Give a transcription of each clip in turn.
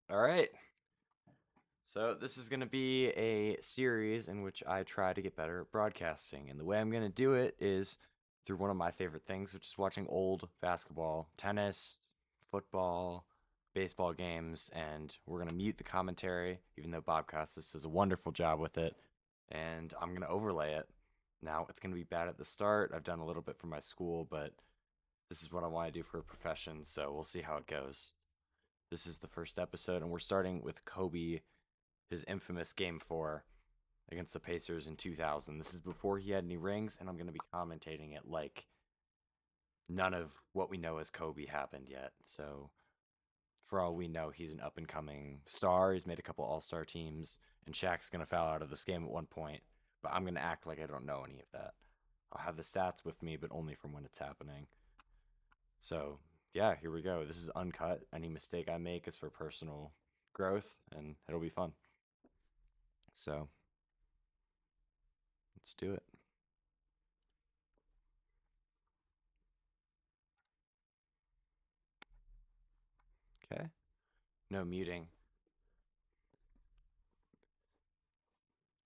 All right. So this is going to be a series in which I try to get better at broadcasting. And the way I'm going to do it is through one of my favorite things, which is watching old basketball, tennis, football, baseball games. And we're going to mute the commentary, even though Bob Costas does a wonderful job with it. And I'm going to overlay it. Now, it's going to be bad at the start. I've done a little bit for my school, but this is what I want to do for a profession. So we'll see how it goes. This is the first episode, and we're starting with Kobe, his infamous Game 4 against the Pacers in 2000. This is before he had any rings, and I'm going to be commentating it like none of what we know as Kobe happened yet. So, for all we know, he's an up and coming star. He's made a couple All Star teams, and Shaq's going to foul out of this game at one point. But I'm going to act like I don't know any of that. I'll have the stats with me, but only from when it's happening. So, yeah, here we go. This is uncut. Any mistake I make is for personal growth, and it'll be fun. So, let's do it. Okay. No muting.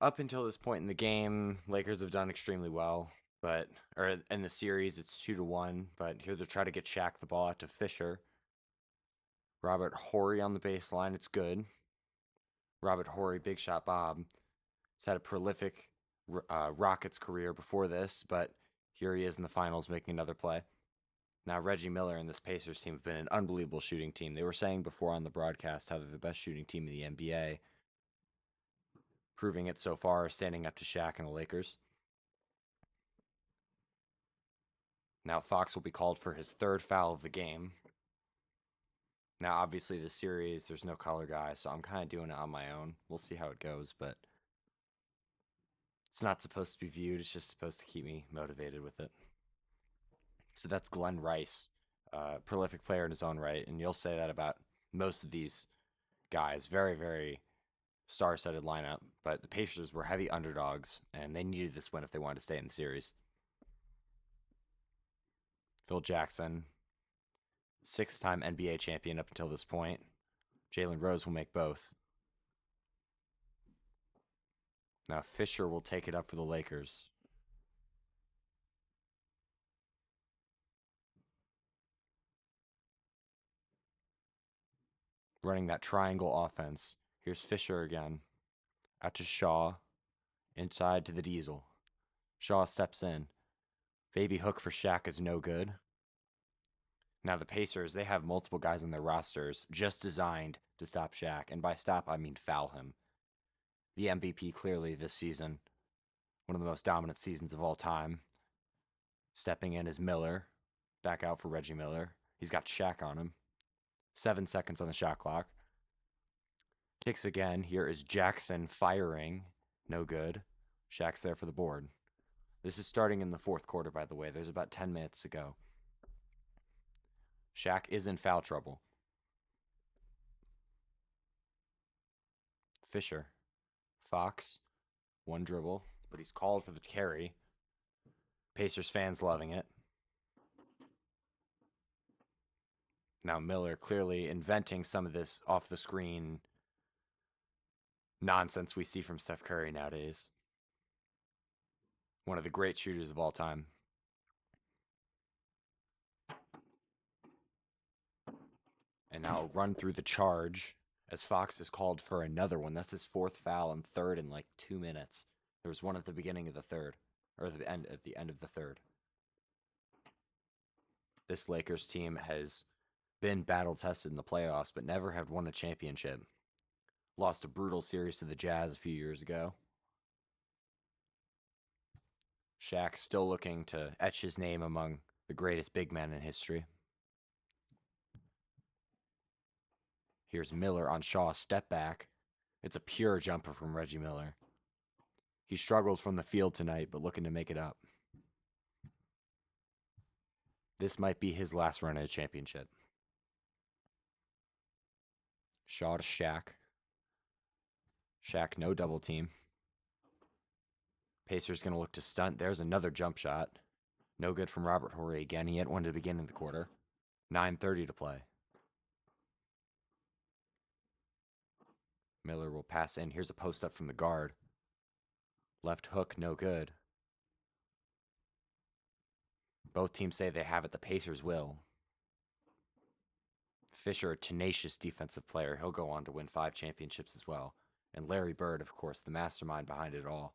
Up until this point in the game, Lakers have done extremely well, but or in the series it's 2-1. But here they're trying to get Shaq the ball out to Fisher. Robert Horry on the baseline. It's good. Robert Horry, big shot Bob. He's had a prolific Rockets career before this, but here he is in the finals making another play. Now, Reggie Miller and this Pacers team have been an unbelievable shooting team. They were saying before on the broadcast how they're the best shooting team in the NBA, proving it so far, standing up to Shaq and the Lakers. Now, Fox will be called for his third foul of the game. Now, obviously, this series, there's no color guy, so I'm kind of doing it on my own. We'll see how it goes, but it's not supposed to be viewed. It's just supposed to keep me motivated with it. So that's Glenn Rice, prolific player in his own right, and you'll say that about most of these guys. Very, very star-studded lineup, but the Pacers were heavy underdogs, and they needed this win if they wanted to stay in the series. Phil Jackson, six-time NBA champion up until this point. Jalen Rose will make both. Now Fisher will take it up for the Lakers. Running that triangle offense. Here's Fisher again. Out to Shaw. Inside to the Diesel. Shaw steps in. Baby hook for Shaq is no good. Now the Pacers, they have multiple guys on their rosters just designed to stop Shaq. And by stop, I mean foul him. The MVP clearly this season. One of the most dominant seasons of all time. Stepping in is Miller. Back out for Reggie Miller. He's got Shaq on him. 7 seconds on the shot clock. Kicks again. Here is Jackson firing. No good. Shaq's there for the board. This is starting in the fourth quarter, by the way. There's about 10 minutes to go. Shaq is in foul trouble. Fisher. Fox. One dribble, but he's called for the carry. Pacers fans loving it. Now Miller clearly inventing some of this off the screen nonsense we see from Steph Curry nowadays. One of the great shooters of all time. And now a run through the charge as Fox is called for another one. That's his fourth foul and third in like 2 minutes. There was one at the beginning of the third, or at the end of the third. This Lakers team has been battle tested in the playoffs, but never have won a championship. Lost a brutal series to the Jazz a few years ago. Shaq still looking to etch his name among the greatest big men in history. Here's Miller on Shaw, step back. It's a pure jumper from Reggie Miller. He struggled from the field tonight, but looking to make it up. This might be his last run at a championship. Shaw to Shaq. Shaq, no double team. Pacers going to look to stunt. There's another jump shot. No good from Robert Horry again. He had one to begin in the quarter. 9:30 to play. Miller will pass in. Here's a post up from the guard. Left hook, no good. Both teams say they have it. The Pacers will. Fisher, a tenacious defensive player. He'll go on to win 5 championships as well. And Larry Bird, of course, the mastermind behind it all.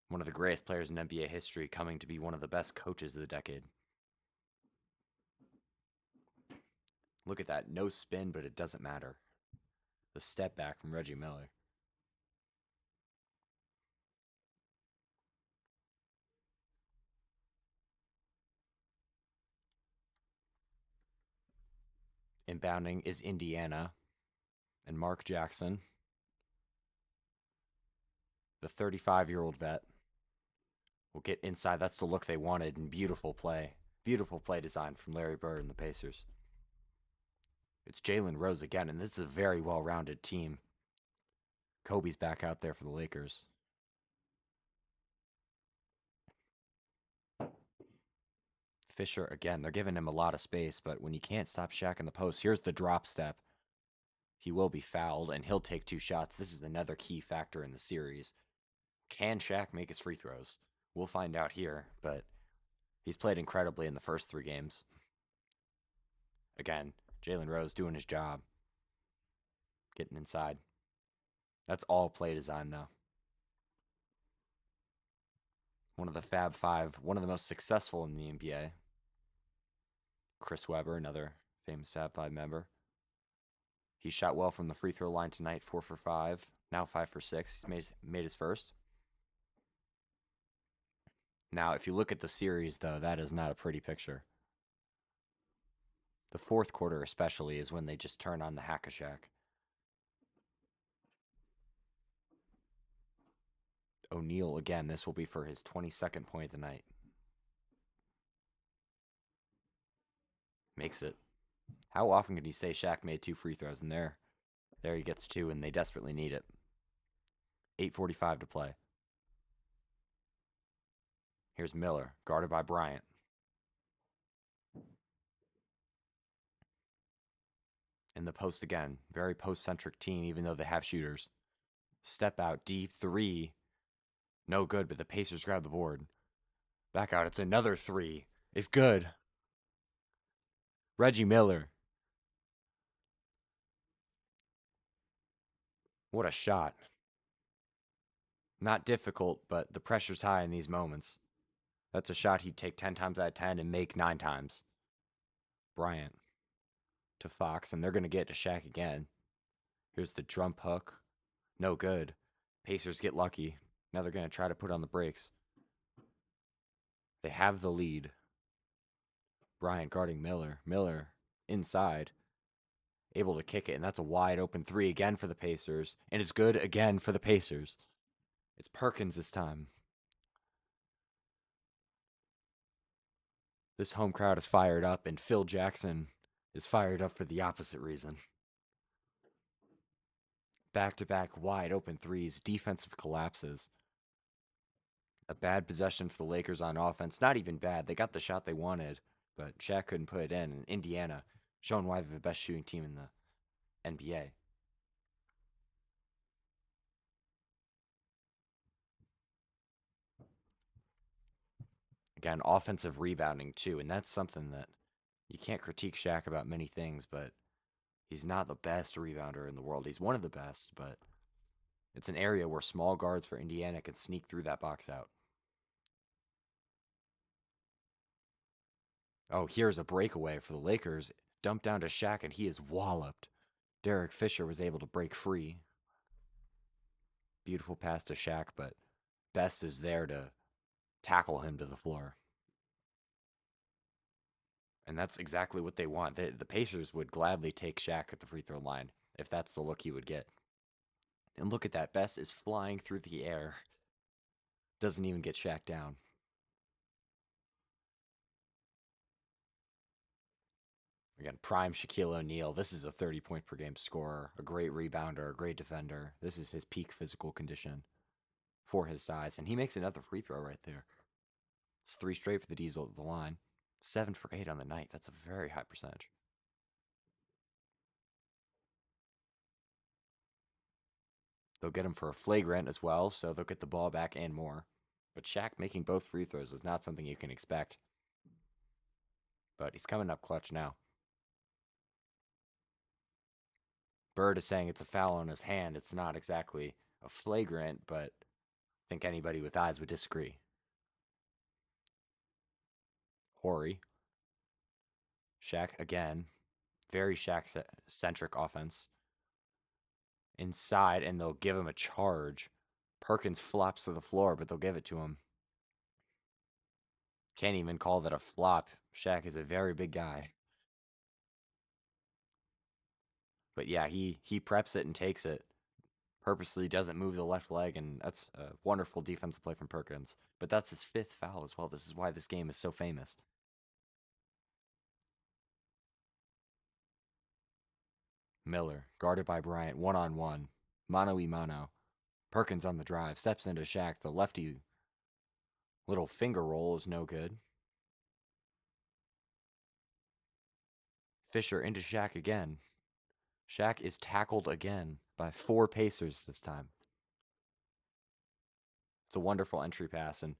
One of the greatest players in NBA history, coming to be one of the best coaches of the decade. Look at that. No spin, but it doesn't matter. The step back from Reggie Miller. Inbounding is Indiana and Mark Jackson, the 35-year-old vet, will get inside. That's the look they wanted, and beautiful play. Beautiful play design from Larry Bird and the Pacers. It's Jalen Rose again, and this is a very well-rounded team. Kobe's back out there for the Lakers. Fisher again. They're giving him a lot of space, but when you can't stop Shaq in the post, here's the drop step. He will be fouled, and he'll take 2 shots. This is another key factor in the series. Can Shaq make his free throws? We'll find out here, but he's played incredibly in the first 3 games. Again, Jalen Rose doing his job. Getting inside. That's all play design, though. One of the Fab Five, one of the most successful in the NBA. Chris Webber, another famous Fab Five member. He shot well from the free throw line tonight, 4 for 5. Now 5 for 6. He's made his first. Now, if you look at the series, though, that is not a pretty picture. The fourth quarter, especially, is when they just turn on the hack-a-shack. O'Neal again. This will be for his 22nd point of the night. Makes it. How often can you say Shaq made 2 free throws? And there he gets 2, and they desperately need it. 8:45 to play. Here's Miller, guarded by Bryant. In the post again. Very post-centric team, even though they have shooters. Step out deep, 3. No good, but the Pacers grab the board. Back out, it's another 3. It's good. Reggie Miller. What a shot. Not difficult, but the pressure's high in these moments. That's a shot he'd take 10 times out of 10 and make 9 times. Bryant to Fox, and they're going to get to Shaq again. Here's the jump hook. No good. Pacers get lucky. Now they're going to try to put on the brakes. They have the lead. Bryant guarding Miller. Miller inside. Able to kick it, and that's a wide open 3 again for the Pacers. And it's good again for the Pacers. It's Perkins this time. This home crowd is fired up, and Phil Jackson is fired up for the opposite reason. Back-to-back wide open 3s, defensive collapses. A bad possession for the Lakers on offense. Not even bad. They got the shot they wanted, but Shaq couldn't put it in. And Indiana, showing why they're the best shooting team in the NBA. Again, offensive rebounding too, and that's something that you can't critique Shaq about many things, but he's not the best rebounder in the world. He's one of the best, but it's an area where small guards for Indiana can sneak through that box out. Oh, here's a breakaway for the Lakers. Dumped down to Shaq, and he is walloped. Derek Fisher was able to break free. Beautiful pass to Shaq, but Best is there to tackle him to the floor. And that's exactly what they want. The Pacers would gladly take Shaq at the free throw line if that's the look he would get. And look at that. Best is flying through the air. Doesn't even get Shaq down. Again, prime Shaquille O'Neal. This is a 30-point per game scorer, a great rebounder, a great defender. This is his peak physical condition for his size. And he makes another free throw right there. It's 3 straight for the Diesel at the line. 7 for 8 on the night. That's a very high percentage. They'll get him for a flagrant as well, so they'll get the ball back and more. But Shaq making both free throws is not something you can expect. But he's coming up clutch now. Bird is saying it's a foul on his hand. It's not exactly a flagrant, but I think anybody with eyes would disagree. Horry. Shaq again. Very Shaq centric offense. Inside, and they'll give him a charge. Perkins flops to the floor, but they'll give it to him. Can't even call that a flop. Shaq is a very big guy. But yeah, he preps it and takes it. Purposely doesn't move the left leg, and that's a wonderful defensive play from Perkins. But that's his fifth foul as well. This is why this game is so famous. Miller, guarded by Bryant, one-on-one. Mano y mano. Perkins on the drive, steps into Shaq. The lefty little finger roll is no good. Fisher into Shaq again. Shaq is tackled again by 4 Pacers this time. It's a wonderful entry pass, and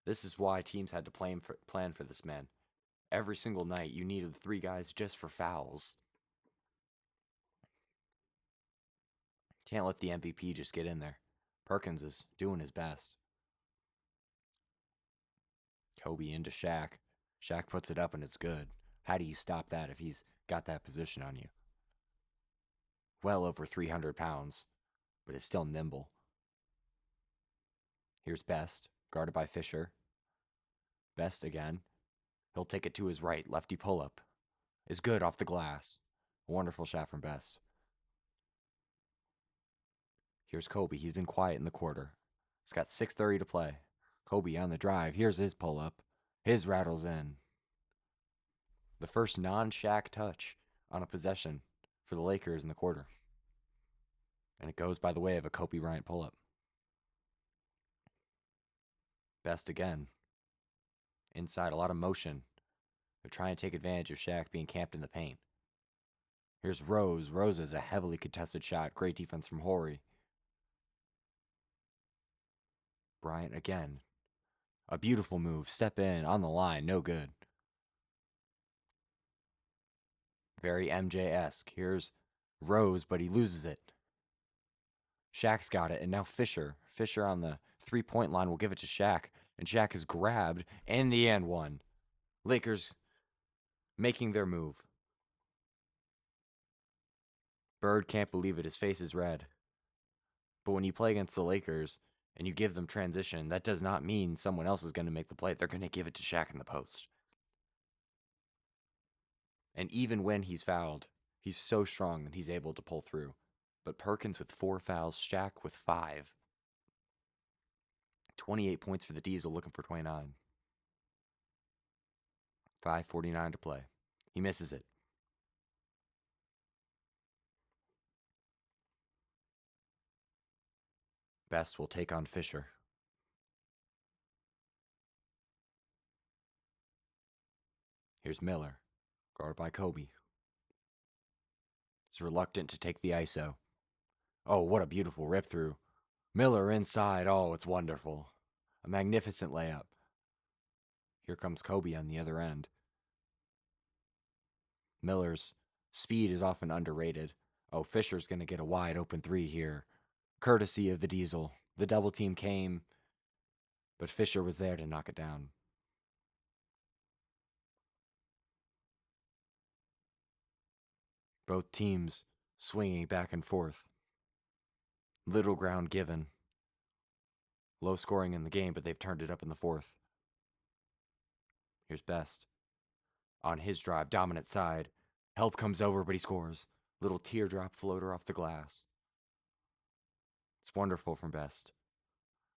this is why teams had to plan for this man. Every single night, you needed 3 guys just for fouls. Can't let the MVP just get in there. Perkins is doing his best. Kobe into Shaq. Shaq puts it up and it's good. How do you stop that if he's got that position on you? Well over 300 pounds, but is still nimble. Here's Best, guarded by Fisher. Best again. He'll take it to his right. Lefty pull up. Is good off the glass. A wonderful shot from Best. Here's Kobe. He's been quiet in the quarter. He's got 6:30 to play. Kobe on the drive. Here's his pull up. His rattles in. The first non-Shaq touch on a possession for the Lakers in the quarter. And it goes by the way of a Kobe Bryant pull up. Best again. Inside, a lot of motion. They're trying to take advantage of Shaq being camped in the paint. Here's Rose. Rose is a heavily contested shot. Great defense from Horry. Bryant again. A beautiful move. Step in on the line. No good. Very MJ-esque. Here's Rose, but he loses it. Shaq's got it, and now Fisher. Fisher on the 3-point line will give it to Shaq, and Shaq is grabbed and the and one. Lakers making their move. Bird can't believe it. His face is red. But when you play against the Lakers and you give them transition, that does not mean someone else is going to make the play. They're going to give it to Shaq in the post. And even when he's fouled, he's so strong that he's able to pull through. But Perkins with 4 fouls, Shaq with 5. 28 points for the Diesel, looking for 29. 5:49 to play. He misses it. Best will take on Fisher. Here's Miller, guarded by Kobe. He's reluctant to take the ISO. Oh, what a beautiful rip through. Miller inside. Oh, it's wonderful. A magnificent layup. Here comes Kobe on the other end. Miller's speed is often underrated. Oh, Fisher's going to get a wide open 3 here. Courtesy of the Diesel. The double team came, but Fisher was there to knock it down. Both teams swinging back and forth. Little ground given. Low scoring in the game, but they've turned it up in the 4th. Here's Best. On his drive, dominant side. Help comes over, but he scores. Little teardrop floater off the glass. It's wonderful from Best.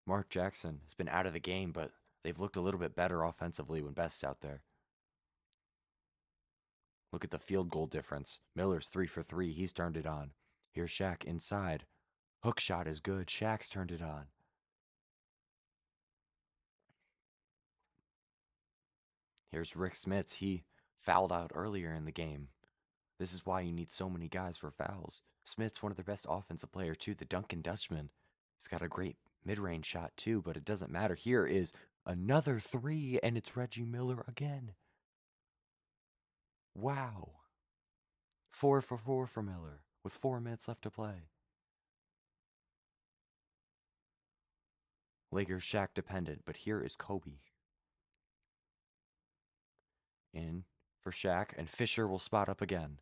Mark Jackson has been out of the game, but they've looked a little bit better offensively when Best's out there. Look at the field goal difference. Miller's 3 for 3. He's turned it on. Here's Shaq inside. Hook shot is good. Shaq's turned it on. Here's Rick Smits. He fouled out earlier in the game. This is why you need so many guys for fouls. Smith's one of the best offensive players, too, the Duncan Dutchman. He's got a great mid range shot, too, but it doesn't matter. Here is another three, and it's Reggie Miller again. Wow. 4 for 4 for Miller with 4 minutes left to play. Lakers Shaq dependent, but here is Kobe. In for Shaq, and Fisher will spot up again.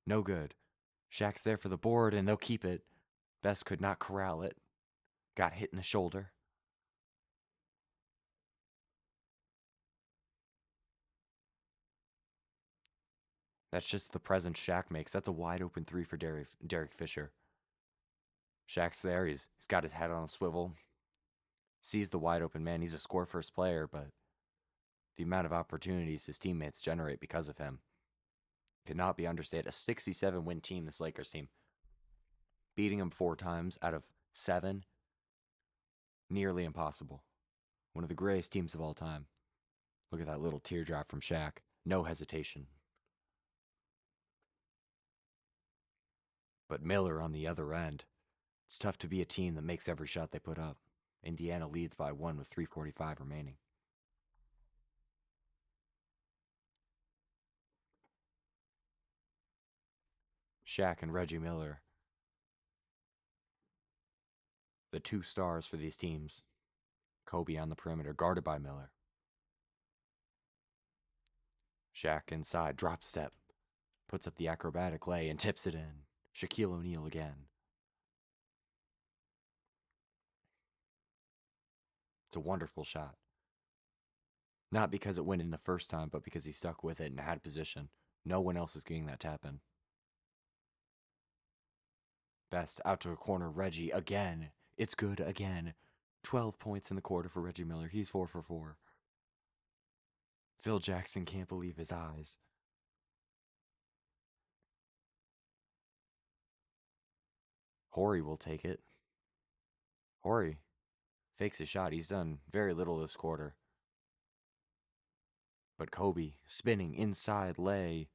No good. Shaq's there for the board, and they'll keep it. Best could not corral it. Got hit in the shoulder. That's just the presence Shaq makes. That's a wide open three for Derek Fisher. Shaq's there. He's got his head on a swivel. Sees the wide open man. He's a score first player, but the amount of opportunities his teammates generate because of him cannot be understated. A 67 win team, this Lakers team. Beating them 4 times out of 7. Nearly impossible. One of the greatest teams of all time. Look at that little teardrop from Shaq. No hesitation. But Miller on the other end. It's tough to be a team that makes every shot they put up. Indiana leads by 1 with 3:45 remaining. Shaq and Reggie Miller, the 2 stars for these teams. Kobe on the perimeter, guarded by Miller. Shaq inside, drop step, puts up the acrobatic lay and tips it in. Shaquille O'Neal again. It's a wonderful shot. Not because it went in the first time, but because he stuck with it and had position. No one else is getting that tap in. Best out to a corner, Reggie again. It's good again. 12 points in the quarter for Reggie Miller. He's 4 for 4. Phil Jackson can't believe his eyes. Horry will take it. Horry fakes a shot. He's done very little this quarter. But Kobe spinning inside lay.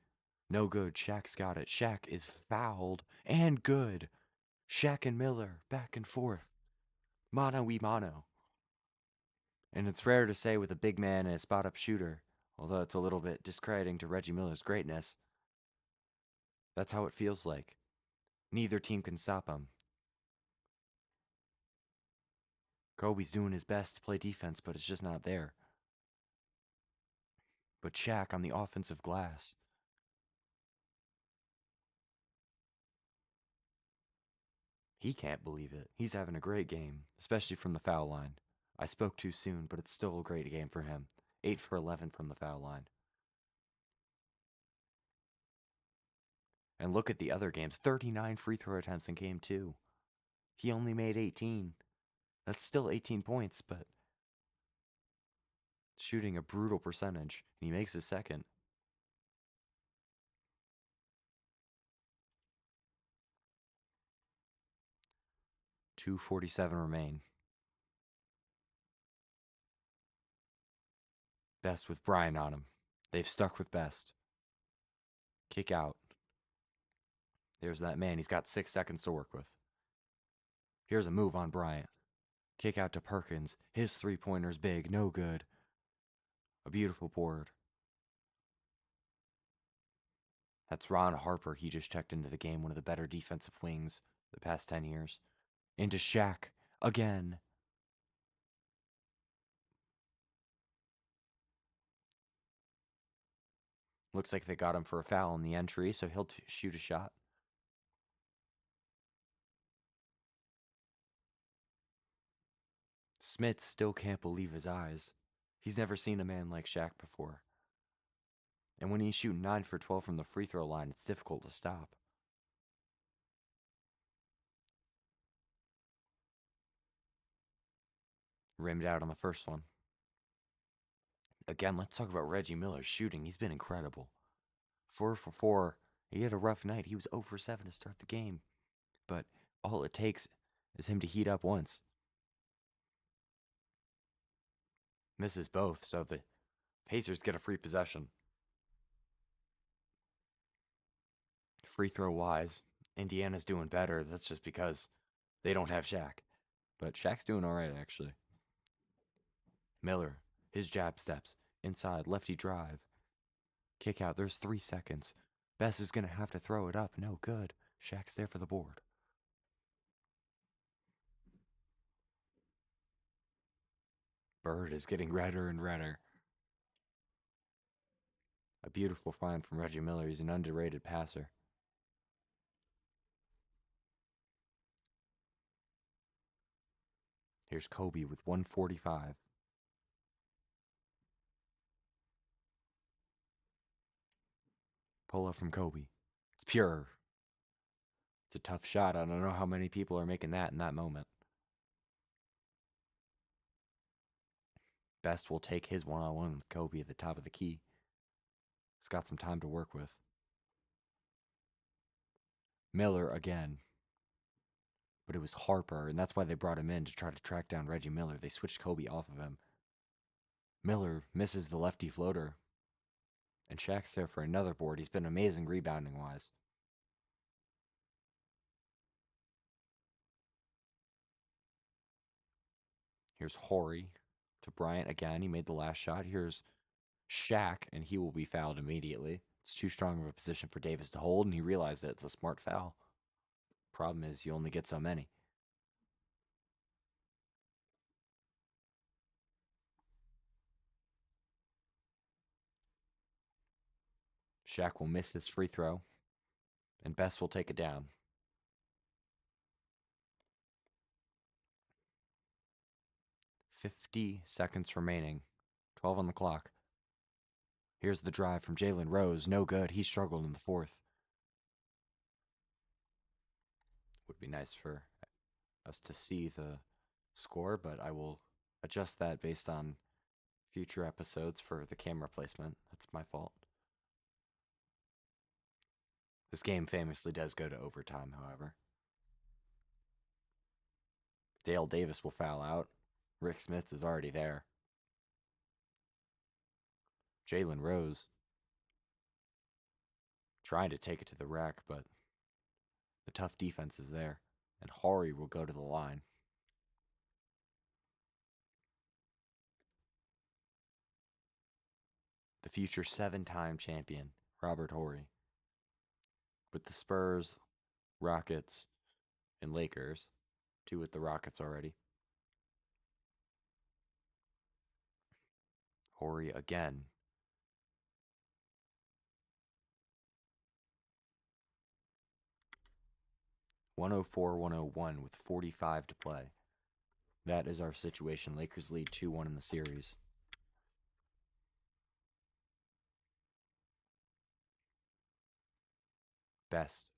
No good. Shaq's got it. Shaq is fouled and good. Shaq and Miller back and forth. Mano y mano. And it's rare to say with a big man and a spot up shooter, although it's a little bit discrediting to Reggie Miller's greatness. That's how it feels like. Neither team can stop him. Kobe's doing his best to play defense, but it's just not there. But Shaq on the offensive glass. He can't believe it. He's having a great game, especially from the foul line. I spoke too soon, but it's still a great game for him. 8 for 11 from the foul line. And look at the other games. 39 free throw attempts in game 2. He only made 18. That's still 18 points, but shooting a brutal percentage. And he makes his second. .247 remain. Best with Bryant on him. They've stuck with Best. Kick out. There's that man. He's got 6 seconds to work with. Here's a move on Bryant. Kick out to Perkins. His three-pointer's big. No good. A beautiful board. That's Ron Harper. He just checked into the game. One of the better defensive wings the past 10 years. Into Shaq. Again. Looks like they got him for a foul in the entry, so he'll shoot a shot. Smith still can't believe his eyes. He's never seen a man like Shaq before. And when he's shooting 9 for 12 from the free throw line, it's difficult to stop. Rimmed out on the first one. Again, let's talk about Reggie Miller's shooting. He's been incredible. 4 for 4. He had a rough night. He was 0 for 7 to start the game. But all it takes is him to heat up once. Misses both, so the Pacers get a free possession. Free throw wise, Indiana's doing better. That's just because they don't have Shaq. But Shaq's doing all right, actually. Miller, his jab steps. Inside, lefty drive. Kick out. There's 3 seconds. Bess is going to have to throw it up. No good. Shaq's there for the board. Bird is getting redder and redder. A beautiful find from Reggie Miller. He's an underrated passer. Here's Kobe with 145. Pull up from Kobe. It's pure. It's a tough shot. I don't know how many people are making that in that moment. Best will take his one-on-one with Kobe at the top of the key. He's got some time to work with. Miller again. But it was Harper, and that's why they brought him in to try to track down Reggie Miller. They switched Kobe off of him. Miller misses the lefty floater. And Shaq's there for another board. He's been amazing rebounding-wise. Here's Horry to Bryant again. He made the last shot. Here's Shaq, and he will be fouled immediately. It's too strong of a position for Davis to hold, and he realized that it's a smart foul. Problem is, you only get so many. Shaq will miss his free throw, and Best will take it down. "50 seconds remaining. 12 on the clock. Here's the drive from Jalen Rose. No good. He struggled in the fourth. Would be nice for us to see the score, but I will adjust that based on future episodes for the camera placement. That's my fault. This game famously does go to overtime, however. Dale Davis will foul out. Rick Smith is already there. Jalen Rose trying to take it to the rack, but the tough defense is there. And Horry will go to the line. The future 7-time champion, Robert Horry. With the Spurs, Rockets, and Lakers. 2 with the Rockets already. Horry again. "104-101 with 45 to play. That is our situation. Lakers lead 2-1 in the series. Best.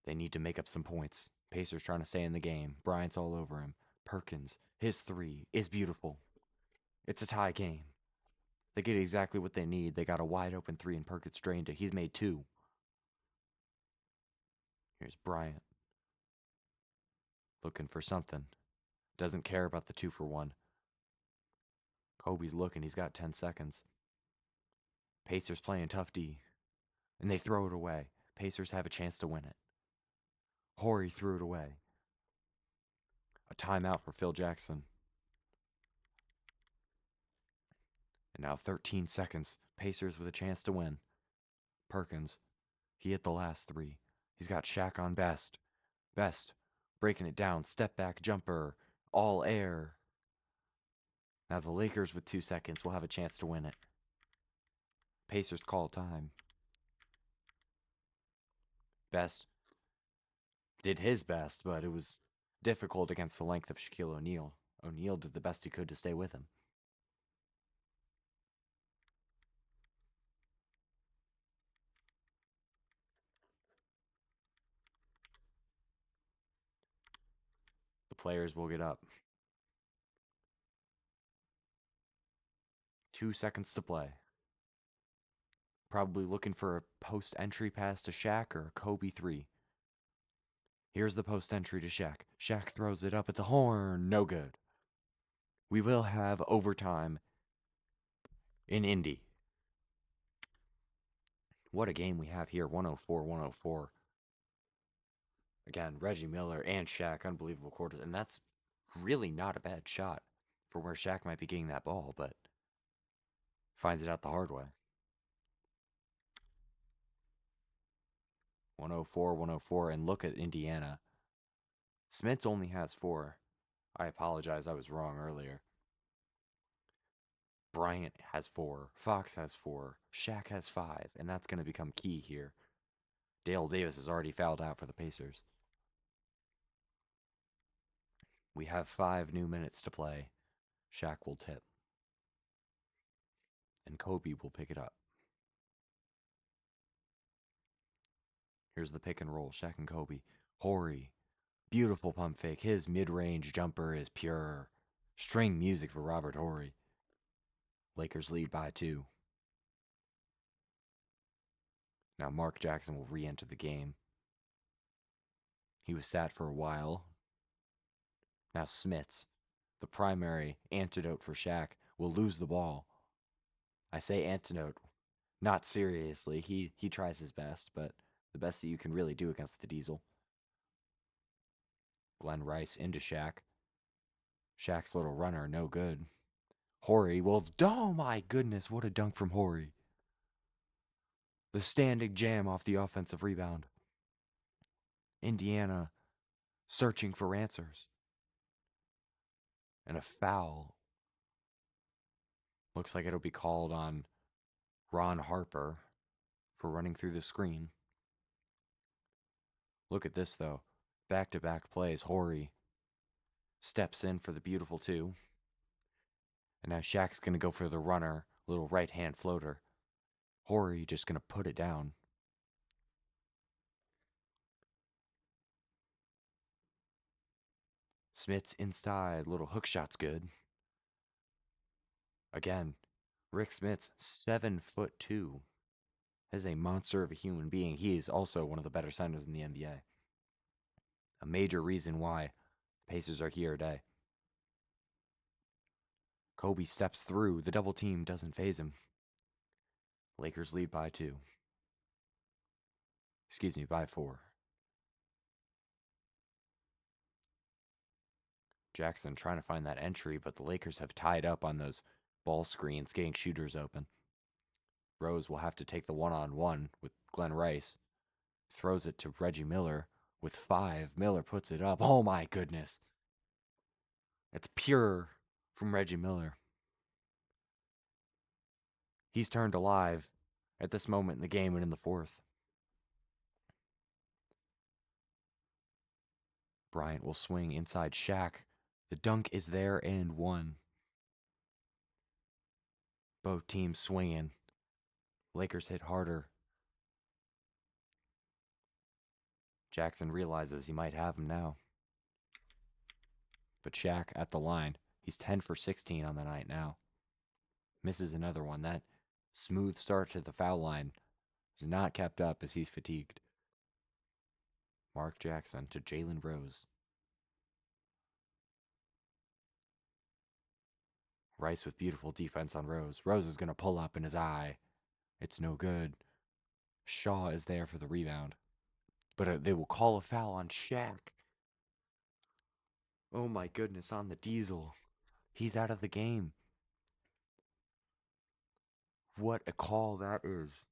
They need to make up some points. Pacers trying to stay in the game. Bryant's all over him. Perkins, his three is beautiful. It's a tie game. They get exactly what they need. They got a wide open three and Perkins drained it. He's made 2. Here's Bryant. Looking for something. Doesn't care about the 2-for-1. Kobe's looking. He's got 10 seconds. Pacers playing tough D. And they throw it away. Pacers have a chance to win it. Horry threw it away. A timeout for Phil Jackson. And now 13 seconds. Pacers with a chance to win. Perkins. He hit the last 3. He's got Shaq on Best. Best. Breaking it down. Step back jumper. All air. Now the Lakers with 2 seconds will have a chance to win it. Pacers call time. Best did his best, but it was difficult against the length of Shaquille O'Neal. O'Neal did the best he could to stay with him. The players will get up. 2 seconds to play. Probably looking for a post-entry pass to Shaq or a Kobe 3. Here's the post-entry to Shaq. Shaq throws it up at the horn. No good. We will have overtime in Indy. What a game we have here. 104-104. Again, Reggie Miller and Shaq, unbelievable quarters. And that's really not a bad shot for where Shaq might be getting that ball, but finds it out the hard way. 104, 104. And look at Indiana. Smits only has four. I apologize, I was wrong earlier. Bryant has four. Fox has four. Shaq has five. And that's going to become key here. Dale Davis has already fouled out for the Pacers. We have 5 new minutes to play. Shaq will tip. And Kobe will pick it up. Here's the pick and roll. Shaq and Kobe. Horry. Beautiful pump fake. His mid-range jumper is pure. String music for Robert Horry. Lakers lead by 2. Now Mark Jackson will re-enter the game. He was sat for a while. Now Smits, the primary antidote for Shaq, will lose the ball. I say antidote, not seriously. He tries his best, but the best that you can really do against the Diesel. Glenn Rice into Shaq. Shaq's little runner, no good. Horry will. Oh my goodness, what a dunk from Horry. The standing jam off the offensive rebound. Indiana searching for answers. And a foul. Looks like it'll be called on Ron Harper for running through the screen. Look at this, though. Back-to-back plays. Horry steps in for the beautiful 2. And now Shaq's going to go for the runner. Little right-hand floater. Horry just going to put it down. Smits inside. Little hook shot's good. Again, Rick Smits, 7'2", is a monster of a human being. He is also one of the better centers in the NBA. A major reason why the Pacers are here today. Kobe steps through. The double team doesn't faze him. Lakers lead by 2. Excuse me, by 4. Jackson trying to find that entry, but the Lakers have tied up on those ball screens, getting shooters open. Rose will have to take the one-on-one with Glenn Rice. Throws it to Reggie Miller with 5. Miller puts it up. Oh my goodness. It's pure from Reggie Miller. He's turned alive at this moment in the game and in the 4th. Bryant will swing inside Shaq. The dunk is there and one. Both teams swinging. Lakers hit harder. Jackson realizes he might have him now. But Shaq at the line. He's 10 for 16 on the night now. Misses another one. That smooth start to the foul line is not kept up as he's fatigued. Mark Jackson to Jalen Rose. Rice with beautiful defense on Rose. Rose is going to pull up in his eye. It's no good. Shaw is there for the rebound. But they will call a foul on Shaq. Oh my goodness, on the Diesel. He's out of the game. What a call that is.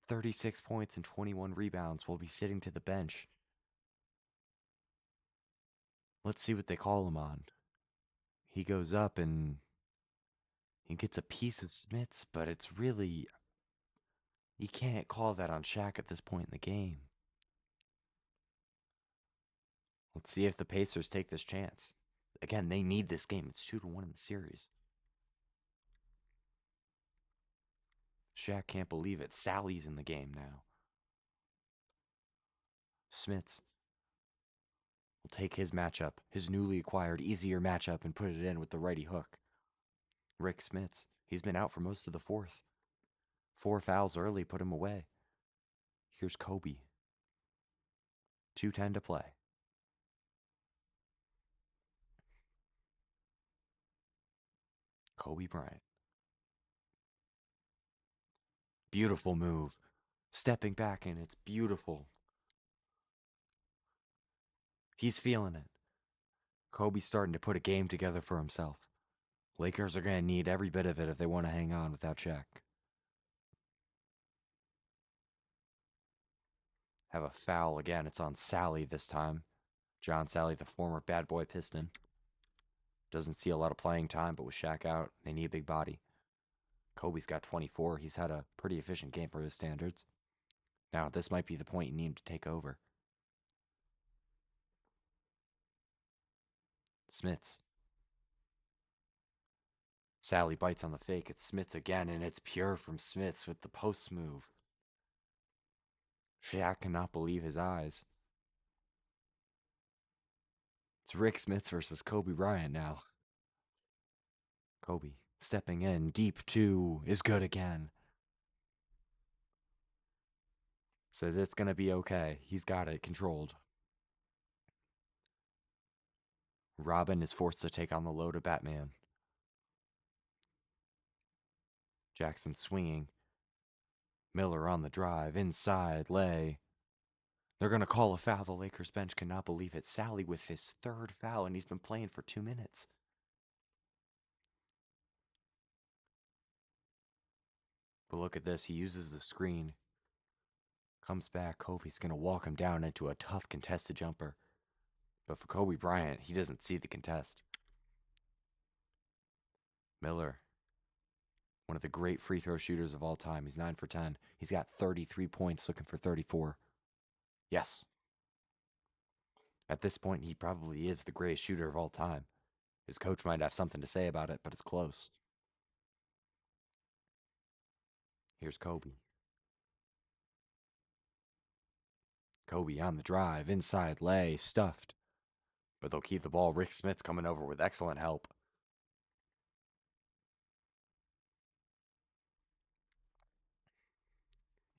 36 points and 21 rebounds will be sitting to the bench. Let's see what they call him on. He goes up and he gets a piece of Smits, but it's really... You can't call that on Shaq at this point in the game. Let's see if the Pacers take this chance. Again, they need this game. It's 2-1 in the series. Shaq can't believe it. Sally's in the game now. Smits will take his matchup, his newly acquired, easier matchup, and put it in with the righty hook. Rick Smits, he's been out for most of the 4th. 4 fouls early put him away. Here's Kobe. 2:10 to play. Kobe Bryant. Beautiful move. stepping back, and it's beautiful. He's feeling it. Kobe's starting to put a game together for himself. Lakers are going to need every bit of it if they want to hang on without Shaq. Have a foul again. It's on Sally this time. John Sally, the former bad boy Piston. Doesn't see a lot of playing time, but with Shaq out, they need a big body. Kobe's got 24. He's had a pretty efficient game for his standards. Now, this might be the point you need him to take over. Smits. Sally bites on the fake. It's Smits again, and it's pure from Smits with the post move. Shaq cannot believe his eyes. It's Rick Smits versus Kobe Bryant now. Kobe stepping in. Deep two is good again. Says it's going to be okay. He's got it controlled. Robin is forced to take on the load of Batman. Jackson swinging. Miller on the drive. Inside. Lay. They're going to call a foul. The Lakers bench cannot believe it. Sally with his third foul, and he's been playing for 2 minutes. But look at this. He uses the screen. Comes back. Kobe's going to walk him down into a tough contested jumper. But for Kobe Bryant, he doesn't see the contest. Miller, one of the great free throw shooters of all time. He's 9 for 10. He's got 33 points, looking for 34. Yes. At this point, he probably is the greatest shooter of all time. His coach might have something to say about it, but it's close. Here's Kobe. Kobe on the drive, inside lay, stuffed. But they'll keep the ball. Rick Smits coming over with excellent help.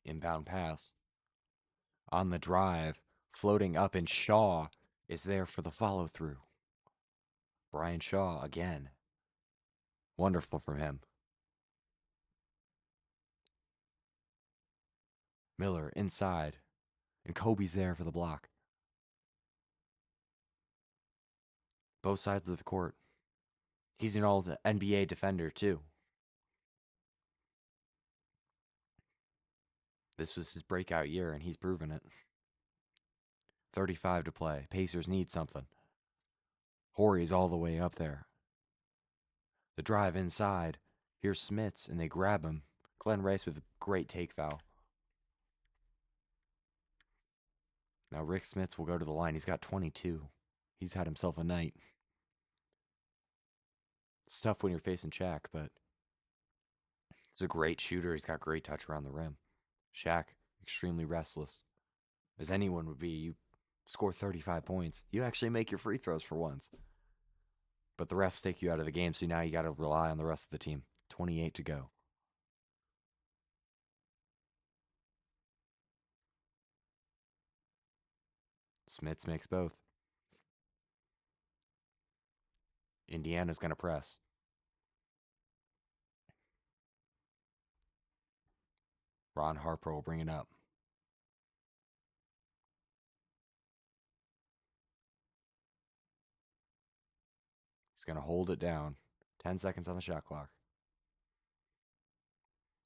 Inbound pass. On the drive, floating up, and Shaw is there for the follow through. Brian Shaw again. Wonderful from him. Miller inside, and Kobe's there for the block. Both sides of the court. He's an all NBA defender, too. This was his breakout year, and he's proven it. 35 to play. Pacers need something. Horry's all the way up there. The drive inside. Here's Smits, and they grab him. Glenn Rice with a great take foul. Now Rick Smits will go to the line. He's got 22. He's had himself a night. It's tough when you're facing Shaq, but he's a great shooter. He's got great touch around the rim. Shaq, extremely restless. As anyone would be, you score 35 points. You actually make your free throws for once. But the refs take you out of the game, so now you got to rely on the rest of the team. 28 to go. Smits makes both. Indiana's going to press. Ron Harper will bring it up. He's going to hold it down. 10 seconds on the shot clock.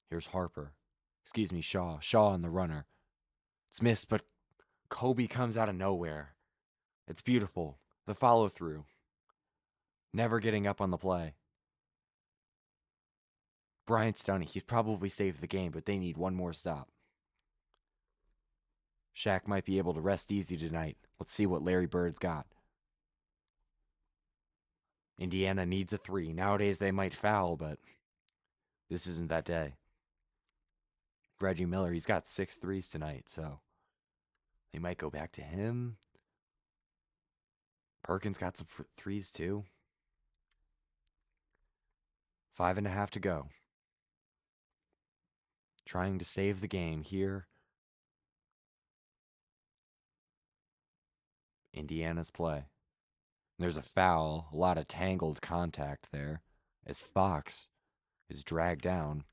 Here's Harper. Excuse me, Shaw. Shaw on the runner. It's missed, but Kobe comes out of nowhere. It's beautiful. The follow through. Never getting up on the play. Bryant's done it. He's probably saved the game, but they need one more stop. Shaq might be able to rest easy tonight. Let's see what Larry Bird's got. Indiana needs a 3. Nowadays they might foul, but this isn't that day. Reggie Miller, he's got 6 threes tonight, so they might go back to him. Perkins got some threes too. 5.5 to go. Trying to save the game here. Indiana's play. There's a foul, a lot of tangled contact there as Fox is dragged down.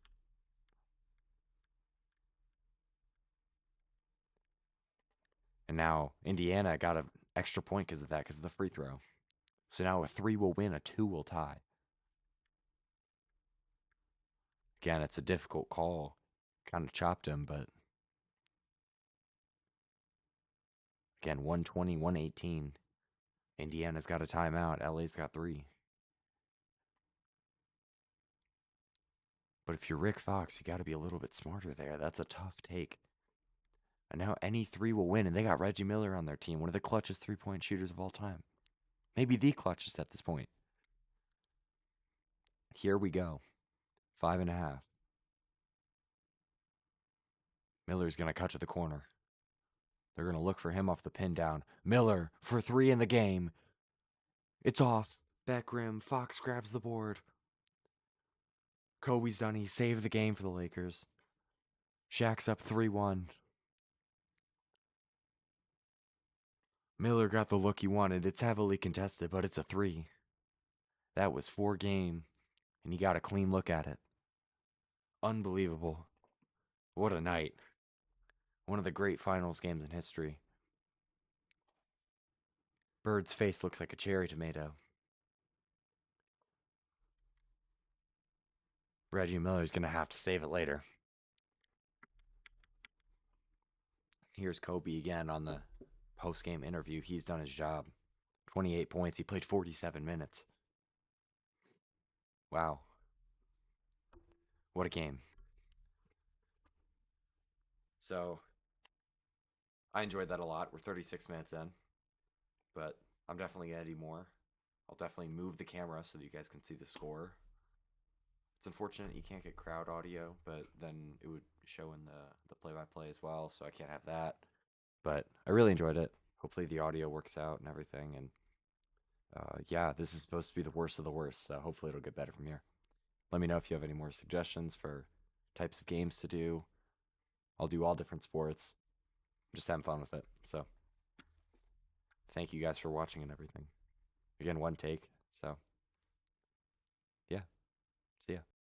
And now Indiana got an extra point because of that, because of the free throw. So now a three will win, a two will tie. Again, it's a difficult call. Kind of chopped him, but again, 120, 118. Indiana's got a timeout. LA's got three. But if you're Rick Fox, you got to be a little bit smarter there. That's a tough take. And now any three will win, and they got Reggie Miller on their team, one of the clutchest 3-point shooters of all time. Maybe the clutchest at this point. Here we go. 5.5. Miller's going to cut to the corner. They're going to look for him off the pin down. Miller for three in the game. It's off. Back rim. Fox grabs the board. Kobe's done. He saved the game for the Lakers. Shaq's up 3-1. Miller got the look he wanted. It's heavily contested, but it's a three. That was 4-game, and he got a clean look at it. Unbelievable. What a night. One of the great finals games in history. Bird's face looks like a cherry tomato. Reggie Miller's going to have to save it later. Here's Kobe again on the post-game interview. He's done his job. 28 points. He played 47 minutes. Wow. What a game. So, I enjoyed that a lot. We're 36 minutes in, but I'm definitely going to do more. I'll definitely move the camera so that you guys can see the score. It's unfortunate you can't get crowd audio, but then it would show in the play-by-play as well, so I can't have that. But I really enjoyed it. Hopefully the audio works out and everything. And yeah, this is supposed to be the worst of the worst, so hopefully it'll get better from here. Let me know if you have any more suggestions for types of games to do. I'll do all different sports. Just having fun with it. So thank you guys for watching and everything. Again, one take. So yeah, see ya.